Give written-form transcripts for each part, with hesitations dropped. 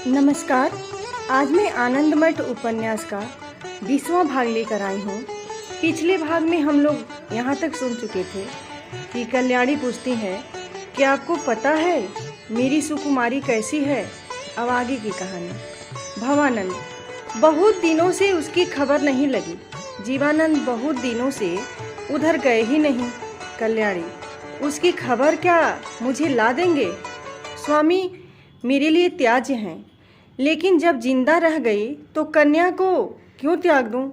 नमस्कार। आज मैं आनंदमठ उपन्यास का 20वां भाग लेकर आई हूँ। पिछले भाग में हम लोग यहाँ तक सुन चुके थे कि कल्याणी पूछती है कि आपको पता है मेरी सुकुमारी कैसी है। अब आगे की कहानी। भवानंद, बहुत दिनों से उसकी खबर नहीं लगी। जीवानंद बहुत दिनों से उधर गए ही नहीं। कल्याणी, उसकी खबर क्या मुझे ला देंगे? स्वामी मेरे लिए त्याज्य हैं, लेकिन जब जिंदा रह गई तो कन्या को क्यों त्याग दूं?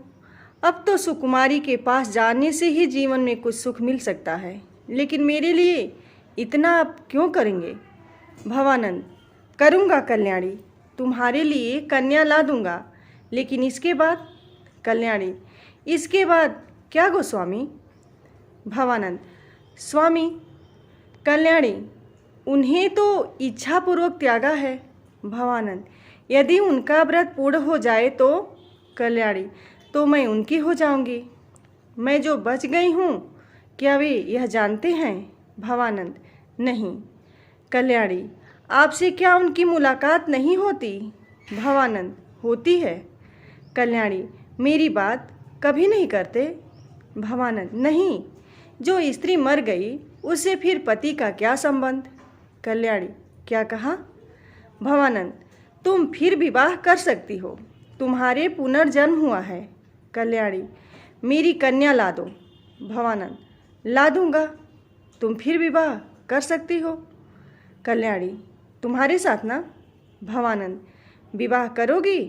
अब तो सुकुमारी के पास जाने से ही जीवन में कुछ सुख मिल सकता है, लेकिन मेरे लिए इतना आप क्यों करेंगे? भवानंद, करूँगा कल्याणी, तुम्हारे लिए कन्या ला दूंगा, लेकिन इसके बाद? कल्याणी, इसके बाद क्या गोस्वामी? भवानंद, स्वामी कल्याणी, उन्हें तो इच्छापूर्वक त्यागा है। भवानंद, यदि उनका व्रत पूर्ण हो जाए तो? कल्याणी, तो मैं उनकी हो जाऊंगी। मैं जो बच गई हूँ, क्या वे यह जानते हैं? भवानंद, नहीं। कल्याणी, आपसे क्या उनकी मुलाकात नहीं होती? भवानंद, होती है। कल्याणी, मेरी बात कभी नहीं करते? भवानंद, नहीं। जो स्त्री मर गई उससे फिर पति का क्या संबंध? कल्याणी, क्या कहा? भवानंद, तुम फिर विवाह कर सकती हो, तुम्हारे पुनर्जन्म हुआ है। कल्याणी, मेरी कन्या ला दो। भवानंद, ला दूंगा, तुम फिर विवाह कर सकती हो। कल्याणी, तुम्हारे साथ ना? भवानंद, विवाह करोगी?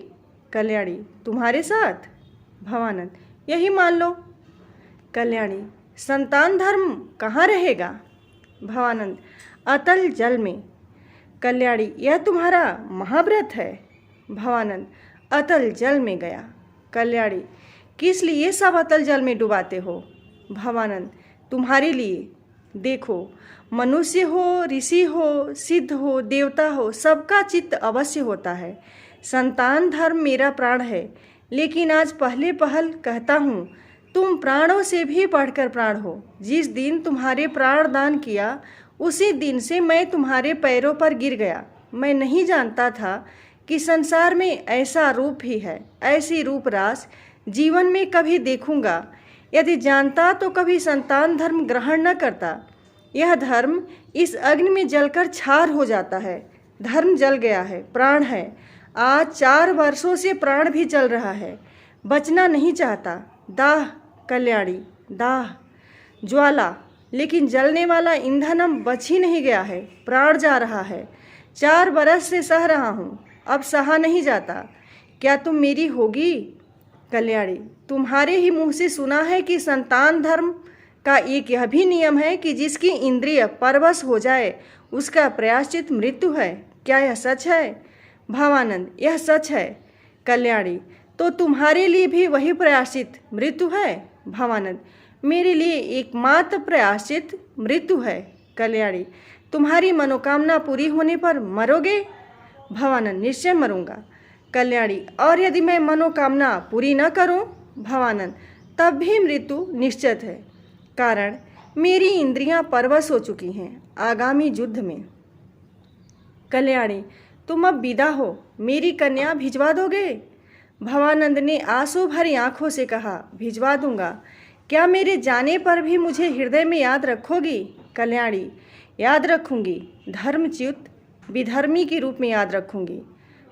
कल्याणी, तुम्हारे साथ? भवानंद, यही मान लो। कल्याणी, संतान धर्म कहाँ रहेगा? भवानंद, अतल जल में। कल्याणी, यह तुम्हारा महाव्रत है। भवानंद, अतल जल में गया। कल्याणी, किस लिए सब अतल जल में डुबाते हो? भवानंद, तुम्हारे लिए। देखो, मनुष्य हो, ऋषि हो, सिद्ध हो, देवता हो, सबका चित्त अवश्य होता है। संतान धर्म मेरा प्राण है, लेकिन आज पहले पहल कहता हूँ, तुम प्राणों से भी बढ़कर प्राण हो। जिस दिन तुम्हारे प्राण दान किया उसी दिन से मैं तुम्हारे पैरों पर गिर गया। मैं नहीं जानता था कि संसार में ऐसा रूप ही है, ऐसी रूप रास जीवन में कभी देखूंगा। यदि जानता तो कभी संतान धर्म ग्रहण न करता। यह धर्म इस अग्नि में जलकर छार हो जाता है। धर्म जल गया है, प्राण है। आज 4 वर्षों से प्राण भी जल रहा है, बचना नहीं चाहता। दाह कल्याणी, दाह, ज्वाला, लेकिन जलने वाला ईंधन हम बच ही नहीं गया है, प्राण जा रहा है। 4 बरस से सह रहा हूँ, अब सहा नहीं जाता। क्या तुम मेरी होगी? कल्याणी, तुम्हारे ही मुंह से सुना है कि संतान धर्म का एक यह भी नियम है कि जिसकी इंद्रिय परवश हो जाए उसका प्रायश्चित मृत्यु है। क्या यह सच है? भवानंद, यह सच है। कल्याणी, तो तुम्हारे लिए भी वही प्रायश्चित मृत्यु है? भवानंद, मेरे लिए एकमात्र प्रायश्चित मृत्यु है। कल्याणी, तुम्हारी मनोकामना पूरी होने पर मरोगे? भवानंद, निश्चय मरूंगा। कल्याणी, और यदि मैं मनोकामना पूरी न करूं? भवानंद, तब भी मृत्यु निश्चित है, कारण मेरी इंद्रियां परवश हो चुकी हैं आगामी युद्ध में। कल्याणी, तुम अब विदा हो, मेरी कन्या भिजवा दोगे? भवानंद ने आंसू भरी आंखों से कहा, भिजवा दूंगा। क्या मेरे जाने पर भी मुझे हृदय में याद रखोगी? कल्याणी, याद रखूंगी, धर्मच्युत विधर्मी के रूप में याद रखूंगी।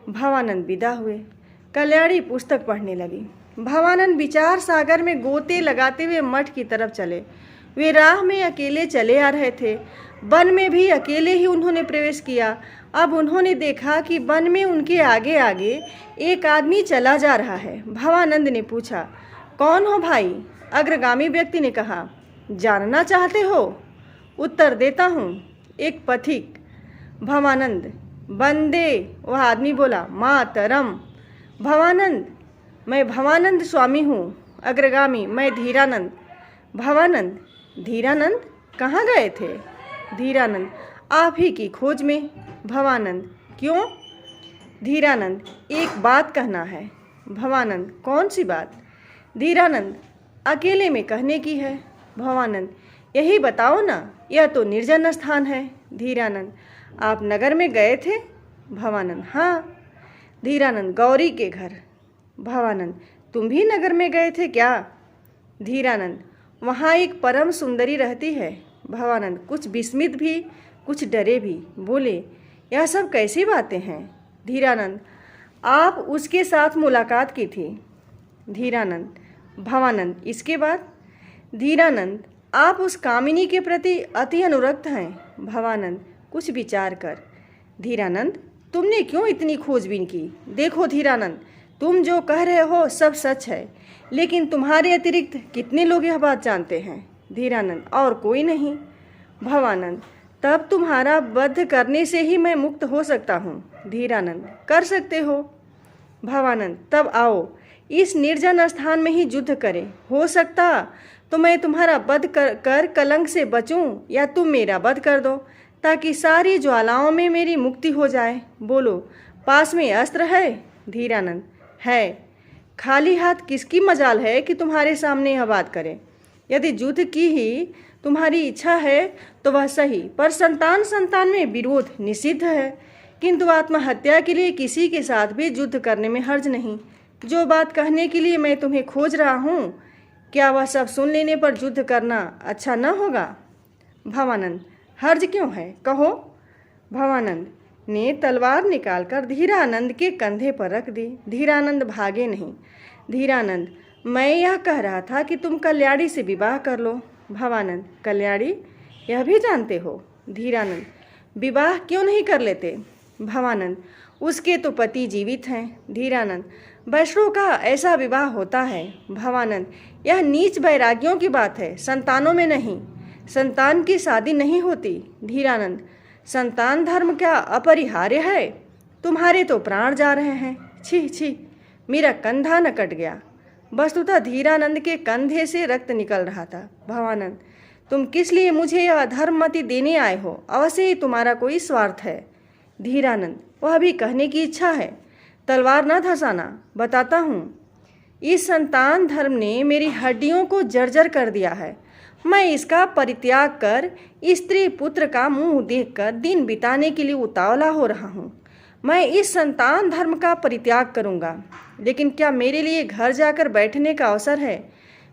भवानंद विदा हुए। कल्याणी पुस्तक पढ़ने लगी। भवानंद विचार सागर में गोते लगाते हुए मठ की तरफ चले। वे राह में अकेले चले आ रहे थे। वन में भी अकेले ही उन्होंने प्रवेश किया। अब उन्होंने देखा कि वन में उनके आगे आगे एक आदमी चला जा रहा है। भवानंद ने पूछा, कौन हो भाई? अग्रगामी व्यक्ति ने कहा, जानना चाहते हो? उत्तर देता हूँ, एक पथिक। भवानंद, बंदे, वह आदमी बोला, मातरम। भवानंद, मैं भवानंद स्वामी हूँ। अग्रगामी, मैं धीरानंद। भवानंद, धीरानंद कहाँ गए थे? धीरानंद, आप ही की खोज में। भवानंद, क्यों? धीरानंद, एक बात कहना है। भवानंद, कौन सी बात? धीरानंद, अकेले में कहने की है। भवानंद, यही बताओ ना, यह तो निर्जन स्थान है। धीरानंद, आप नगर में गए थे? भवानंद, हाँ। धीरानंद, गौरी के घर। भवानंद, तुम भी नगर में गए थे क्या? धीरानंद, वहाँ एक परम सुंदरी रहती है। भवानंद कुछ विस्मित भी कुछ डरे भी बोले, यह सब कैसी बातें हैं? धीरानंद, आप उसके साथ मुलाकात की थी। धीरानंद, भवानंद, इसके बाद? धीरानंद, आप उस कामिनी के प्रति अति अनुरक्त हैं। भवानंद कुछ विचार कर। धीरानंद, तुमने क्यों इतनी खोजबीन की? देखो धीरानंद, तुम जो कह रहे हो सब सच है, लेकिन तुम्हारे अतिरिक्त कितने लोग यह बात जानते हैं? धीरानंद, और कोई नहीं। भवानंद, तब तुम्हारा वध करने से ही मैं मुक्त हो सकता हूँ। धीरानंद, कर सकते हो। भवानंद, तब आओ इस निर्जन स्थान में ही युद्ध करें। हो सकता तो मैं तुम्हारा वध कर कलंक से बचूं, या तुम मेरा वध कर दो ताकि सारी ज्वालाओं में मेरी मुक्ति हो जाए। बोलो, पास में अस्त्र है? धीरानंद, है। खाली हाथ किसकी मजाल है कि तुम्हारे सामने यह बात करे? यदि युद्ध की ही तुम्हारी इच्छा है तो वह सही, पर संतान में विरोध निषिद्ध है। किंतु आत्महत्या के लिए किसी के साथ भी युद्ध करने में हर्ज नहीं। जो बात कहने के लिए मैं तुम्हें खोज रहा हूँ, क्या वह सब सुन लेने पर युद्ध करना अच्छा न होगा? भवानंद, हर्ज क्यों है, कहो। भवानंद ने तलवार निकालकर धीरानंद के कंधे पर रख दी। धीरानंद भागे नहीं। धीरानंद, मैं यह कह रहा था कि तुम कल्याणी से विवाह कर लो। भवानंद, कल्याणी, यह भी जानते हो? धीरानंद, विवाह क्यों नहीं कर लेते? भवानंद, उसके तो पति जीवित हैं। धीरानंद, वैष्णव का ऐसा विवाह होता है। भवानंद, यह नीच वैरागियों की बात है, संतानों में नहीं। संतान की शादी नहीं होती। धीरानंद, संतान धर्म क्या अपरिहार्य है? तुम्हारे तो प्राण जा रहे हैं। छी छी, मेरा कंधा न कट गया। वस्तुतः धीरानंद के कंधे से रक्त निकल रहा था। भवानंद, तुम किस लिए मुझे यह अधर्ममति देने आए हो? अवश्य ही तुम्हारा कोई स्वार्थ है। धीरानंद, वह भी कहने की इच्छा है। तलवार न धंसाना, बताता हूँ। इस संतान धर्म ने मेरी हड्डियों को जर्जर कर दिया है। मैं इसका परित्याग कर स्त्री पुत्र का मुंह देखकर दिन बिताने के लिए उतावला हो रहा हूँ। मैं इस संतान धर्म का परित्याग करूँगा, लेकिन क्या मेरे लिए घर जाकर बैठने का अवसर है?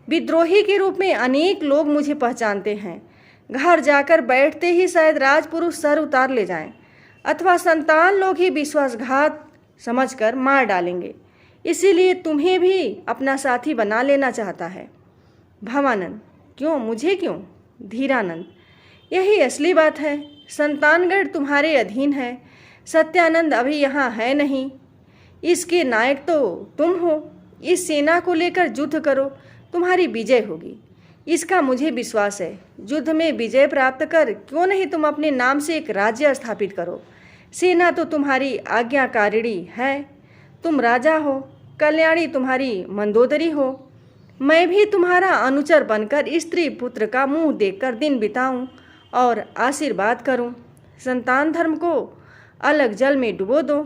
विद्रोही के रूप में अनेक लोग मुझे पहचानते हैं। घर जाकर बैठते ही शायद राजपुरुष सर उतार ले जाएं, अथवा संतान लोग ही विश्वासघात समझकर मार डालेंगे। इसीलिए तुम्हें भी अपना साथी बना लेना चाहता है। भवानंद, क्यों, मुझे क्यों? धीरानंद, यही असली बात है। संतानगढ़ तुम्हारे अधीन है। सत्यानंद अभी यहाँ है नहीं। इसके नायक तो तुम हो। इस सेना को लेकर युद्ध करो, तुम्हारी विजय होगी, इसका मुझे विश्वास है। युद्ध में विजय प्राप्त कर क्यों नहीं तुम अपने नाम से एक राज्य स्थापित करो। सेना तो तुम्हारी आज्ञाकारिणी है। तुम राजा हो, कल्याणी तुम्हारी मंदोदरी हो। मैं भी तुम्हारा अनुचर बनकर स्त्री पुत्र का मुंह देखकर दिन बिताऊं और आशीर्वाद करूं। संतान धर्म को अलग जल में डुबो दो।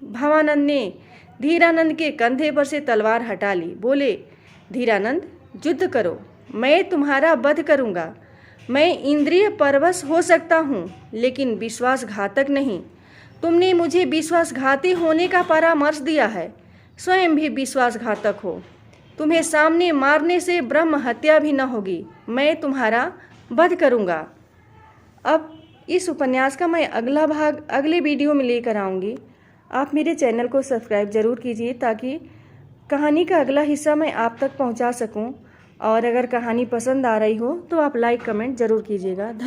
भवानंद ने धीरानंद के कंधे पर से तलवार हटा ली। बोले, धीरानंद, युद्ध करो, मैं तुम्हारा वध करूंगा। मैं इंद्रिय परवश हो सकता हूँ, लेकिन विश्वासघातक नहीं। तुमने मुझे विश्वासघाती होने का परामर्श दिया है, स्वयं भी विश्वासघातक हो। तुम्हें सामने मारने से ब्रह्म हत्या भी न होगी। मैं तुम्हारा वध करूंगा। अब इस उपन्यास का मैं अगला भाग अगले वीडियो में लेकर आऊँगी। आप मेरे चैनल को सब्सक्राइब ज़रूर कीजिए ताकि कहानी का अगला हिस्सा मैं आप तक पहुंचा सकूं। और अगर कहानी पसंद आ रही हो तो आप लाइक कमेंट ज़रूर कीजिएगा। धन्यवाद।